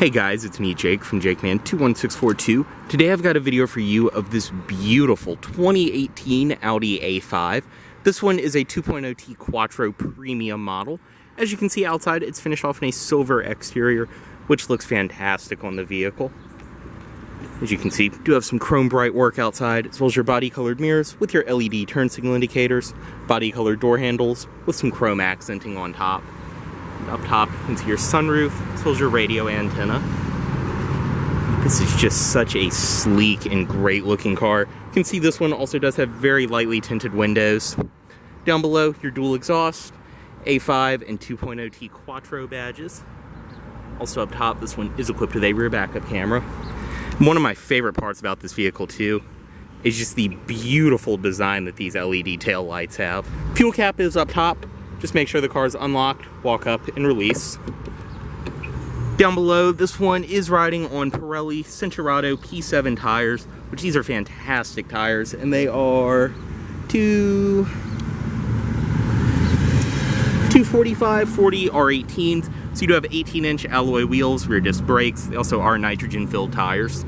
Hey guys, it's me Jake from JakeMan21642. Today I've got a video for you of this beautiful 2018 Audi A5. This one is a 2.0T Quattro Premium model. As you can see outside, it's finished off in a silver exterior, which looks fantastic on the vehicle. As you can see, do have some chrome bright work outside, as well as your body colored mirrors with your LED turn signal indicators, body colored door handles with some chrome accenting on top. Up top, you can see your sunroof, as well as your radio antenna. This is just such a sleek and great looking car. You can see this one also does have very lightly tinted windows. Down below, your dual exhaust, A5 and 2.0T Quattro badges. Also up top, this one is equipped with a rear backup camera. One of my favorite parts about this vehicle too is just the beautiful design that these LED tail lights have. Fuel cap is up top. Just make sure the car is unlocked, walk up, and release. Down below, this one is riding on Pirelli Cinturato P7 tires, which these are fantastic tires, and they are 245/40 R18s. So you do have 18-inch alloy wheels, rear disc brakes. They also are nitrogen-filled tires.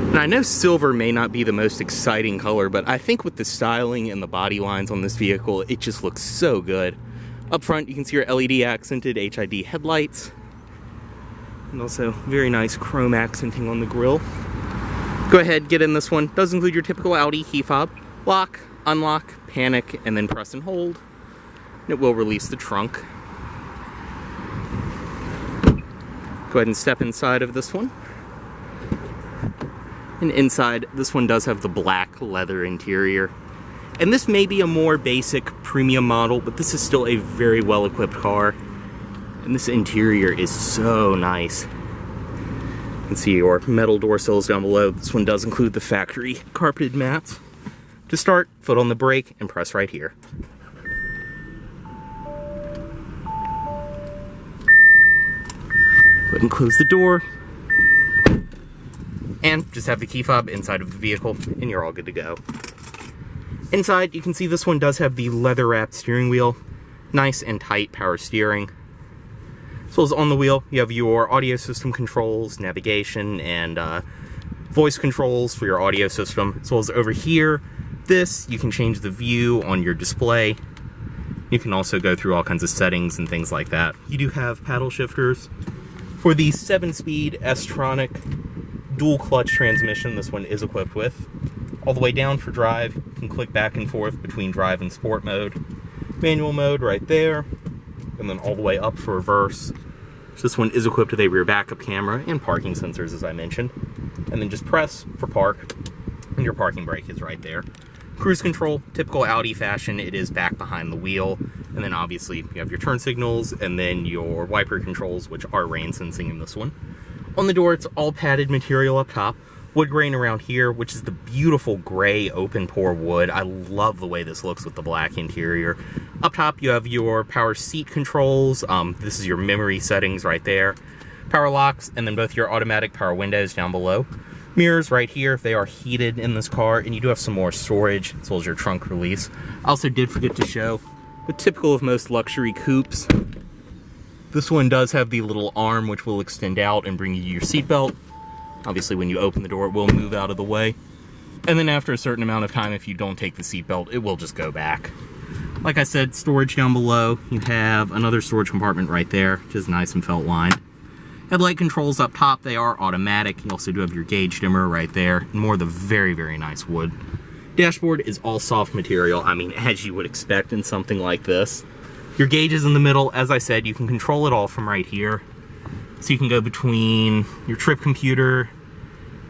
And I know silver may not be the most exciting color, but I think with the styling and the body lines on this vehicle, it just looks so good. Up front, you can see your LED accented HID headlights. And also very nice chrome accenting on the grille. Go ahead, get in this one. Does include your typical Audi key fob. Lock, unlock, panic, and then press and hold. It will release the trunk. Go ahead and step inside of this one. And inside, this one does have the black leather interior. And this may be a more basic premium model, but this is still a very well-equipped car. And this interior is so nice. You can see your metal door sills down below. This one does include the factory carpeted mats. To start, foot on the brake and press right here. Go ahead and close the door. And just have the key fob inside of the vehicle, and you're all good to go. Inside, you can see this one does have the leather-wrapped steering wheel. Nice and tight power steering. As well as on the wheel, you have your audio system controls, navigation, and voice controls for your audio system. As well as over here, you can change the view on your display. You can also go through all kinds of settings and things like that. You do have paddle shifters. For the 7-speed S-Tronic dual clutch transmission, this one is equipped with. All the way down for drive, you can click back and forth between drive and sport mode. Manual mode right there, and then all the way up for reverse. So this one is equipped with a rear backup camera and parking sensors, as I mentioned. And then just press for park, and your parking brake is right there. Cruise control, typical Audi fashion, it is back behind the wheel. And then obviously you have your turn signals and then your wiper controls, which are rain sensing in this one. On the door, it's all padded material up top. Wood grain around here, which is the beautiful gray open pore wood. I love the way this looks with the black interior. Up top, you have your power seat controls. This is your memory settings right there. Power locks, and then both your automatic power windows down below. Mirrors right here, they are heated in this car, and you do have some more storage, as well as your trunk release. I also did forget to show, but typical of most luxury coupes, this one does have the little arm which will extend out and bring you your seatbelt. Obviously when you open the door, it will move out of the way. And then after a certain amount of time, if you don't take the seatbelt, it will just go back. Like I said, storage down below. You have another storage compartment right there, which is nice and felt lined. Headlight controls up top, they are automatic. You also do have your gauge dimmer right there, and more of the very, very nice wood. Dashboard is all soft material, I mean, as you would expect in something like this. Your gauge is in the middle. As I said, you can control it all from right here. So you can go between your trip computer,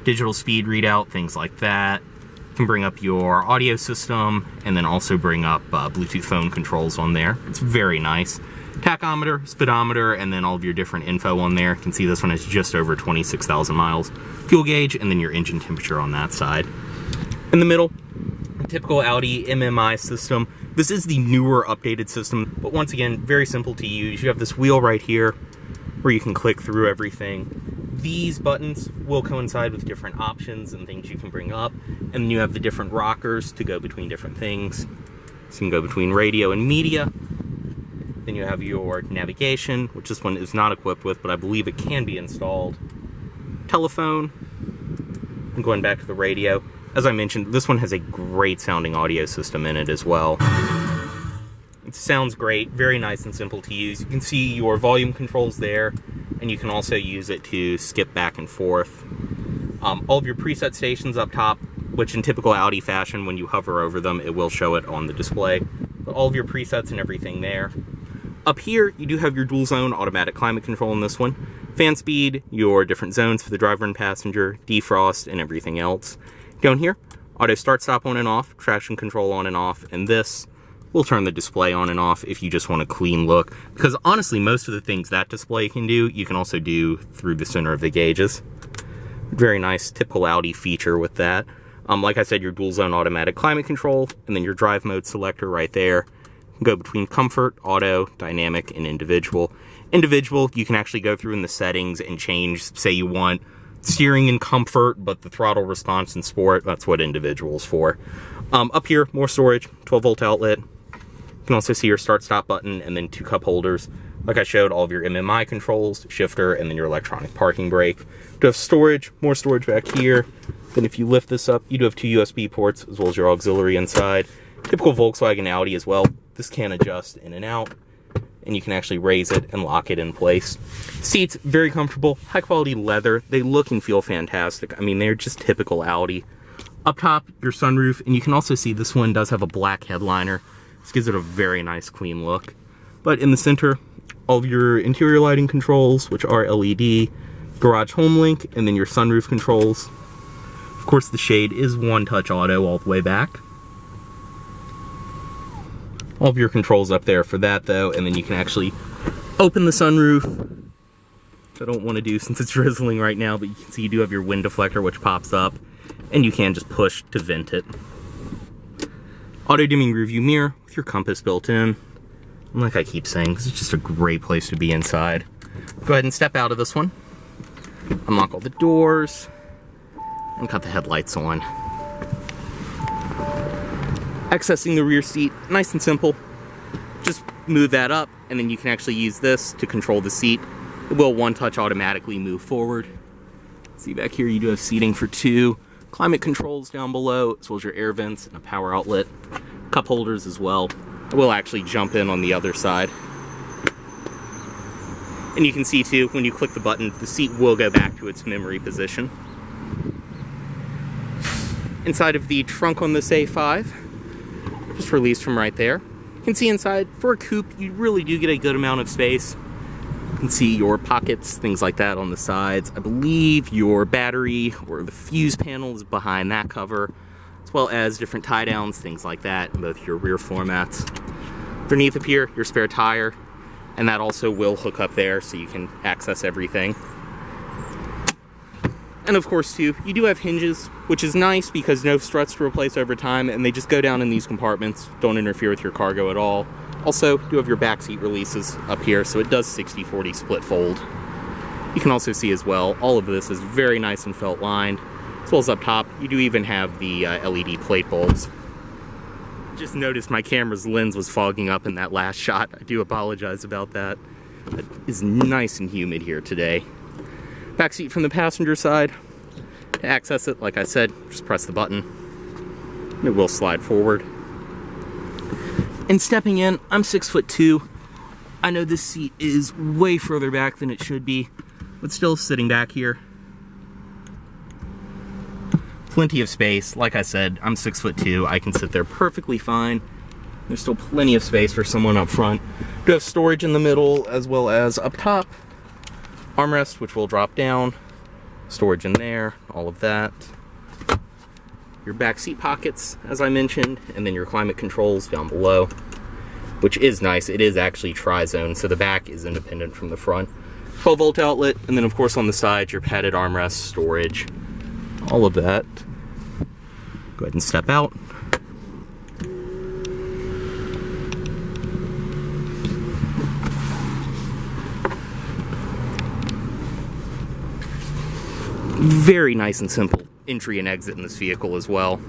digital speed readout, things like that. You can bring up your audio system, and then also bring up Bluetooth phone controls on there. It's very nice. Tachometer, speedometer, and then all of your different info on there. You can see this one has just over 26,000 miles. Fuel gauge, and then your engine temperature on that side. In the middle, typical Audi MMI system. This is the newer updated system, but once again, very simple to use. You have this wheel right here where you can click through everything. These buttons will coincide with different options and things you can bring up, and then you have the different rockers to go between different things. So you can go between radio and media. Then you have your navigation, which this one is not equipped with, but I believe it can be installed. Telephone. And going back to the radio. As I mentioned, this one has a great sounding audio system in it as well. It sounds great, very nice and simple to use. You can see your volume controls there, and you can also use it to skip back and forth. All of your preset stations up top, which in typical Audi fashion, when you hover over them, it will show it on the display. But all of your presets and everything there. Up here, you do have your dual zone automatic climate control in this one. Fan speed, your different zones for the driver and passenger, defrost, and everything else. Down here, auto start stop on and off, traction control on and off, and this will turn the display on and off if you just want a clean look. Because honestly, most of the things that display can do, you can also do through the center of the gauges. Very nice, typical Audi feature with that. Like I said, your dual zone automatic climate control, and then your drive mode selector right there. Go between comfort, auto, dynamic, and individual. Individual, you can actually go through in the settings and change, say you want steering in comfort, but the throttle response in sport. That's what individual is for. Up here, more storage, 12-volt outlet. You can also see your start-stop button and then 2 cup holders. Like I showed, all of your MMI controls, shifter, and then your electronic parking brake. You do have storage, more storage back here. Then if you lift this up, you do have 2 USB ports as well as your auxiliary inside. Typical Volkswagen Audi as well. This can adjust in and out, and you can actually raise it and lock it in place. Seats, very comfortable, high quality leather. They look and feel fantastic. I mean, they're just typical Audi. Up top, your sunroof, and you can also see this one does have a black headliner. This gives it a very nice, clean look. But in the center, all of your interior lighting controls, which are LED, garage home link, and then your sunroof controls. Of course, the shade is one-touch auto all the way back. All of your controls up there for that, though, and then you can actually open the sunroof, which I don't want to do since it's drizzling right now, but you can see you do have your wind deflector, which pops up, and you can just push to vent it. Auto-dimming rearview mirror with your compass built in. And like I keep saying, this is just a great place to be inside. Go ahead and step out of this one. Unlock all the doors. And cut the headlights on. Accessing the rear seat, nice and simple. Just move that up, and then you can actually use this to control the seat. It will one-touch automatically move forward. See back here, you do have seating for 2. Climate controls down below, as well as your air vents and a power outlet. Cup holders as well. I will actually jump in on the other side. And you can see too, when you click the button, the seat will go back to its memory position. Inside of the trunk on this A5, just released from right there. You can see inside, for a coupe, you really do get a good amount of space. You can see your pockets, things like that on the sides. I believe your battery or the fuse panel is behind that cover, as well as different tie downs, things like that, in both your rear floor mats. Underneath up here, your spare tire, and that also will hook up there so you can access everything. And of course too, you do have hinges, which is nice because no struts to replace over time, and they just go down in these compartments, don't interfere with your cargo at all. Also, you have your back seat releases up here, so it does 60/40 split fold. You can also see as well, all of this is very nice and felt lined. As well as up top, you do even have the LED plate bulbs. Just noticed my camera's lens was fogging up in that last shot. I do apologize about that. It is nice and humid here today. Back seat from the passenger side. To access it, like I said, just press the button. And it will slide forward. And stepping in, I'm 6'2". I know this seat is way further back than it should be, but still sitting back here. Plenty of space. Like I said, I'm 6'2". I can sit there perfectly fine. There's still plenty of space for someone up front. You have storage in the middle as well as up top. Armrest, which will drop down. Storage in there, all of that. Your back seat pockets, as I mentioned, and then your climate controls down below, which is nice. It is actually tri-zone, so the back is independent from the front. 12-volt outlet, and then of course on the side, your padded armrest, storage, all of that. Go ahead and step out. Very nice and simple entry and exit in this vehicle as well.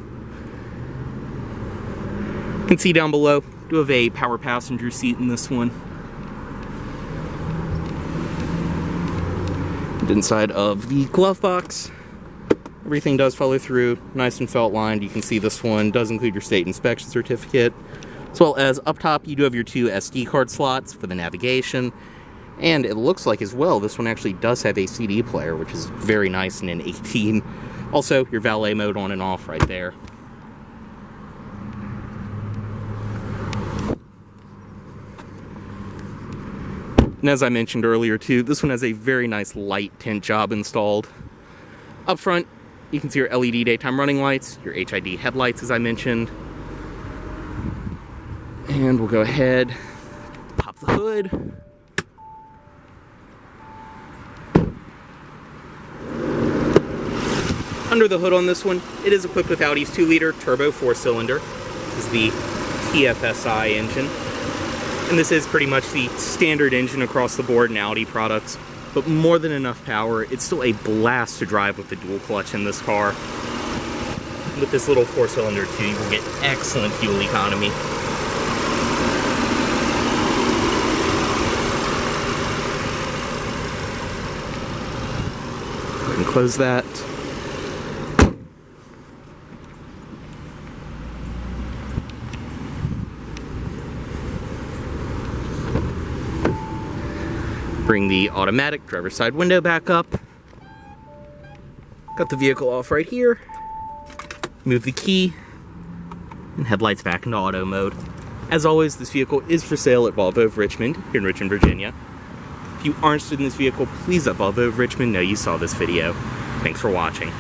You can see down below, do have a power passenger seat in this one. And inside of the glove box, everything does follow through, nice and felt lined. You can see this one does include your state inspection certificate, as well as up top you do have your 2 SD card slots for the navigation. And it looks like as well, this one actually does have a CD player, which is very nice in an 18. Also, your valet mode on and off right there. And as I mentioned earlier too, this one has a very nice light tint job installed. Up front, you can see your LED daytime running lights, your HID headlights as I mentioned. And we'll go ahead, pop the hood. Under the hood on this one, it is equipped with Audi's 2-liter turbo 4-cylinder. This is the TFSI engine. And this is pretty much the standard engine across the board in Audi products, but more than enough power. It's still a blast to drive with the dual clutch in this car. With this little 4-cylinder too, you will get excellent fuel economy. Go ahead and close that. Bring the automatic driver's side window back up. Got the vehicle off right here. Move the key. And headlights back into auto mode. As always, this vehicle is for sale at Volvo of Richmond, here in Richmond, Virginia. If you are interested in this vehicle, please let Volvo of Richmond know you saw this video. Thanks for watching.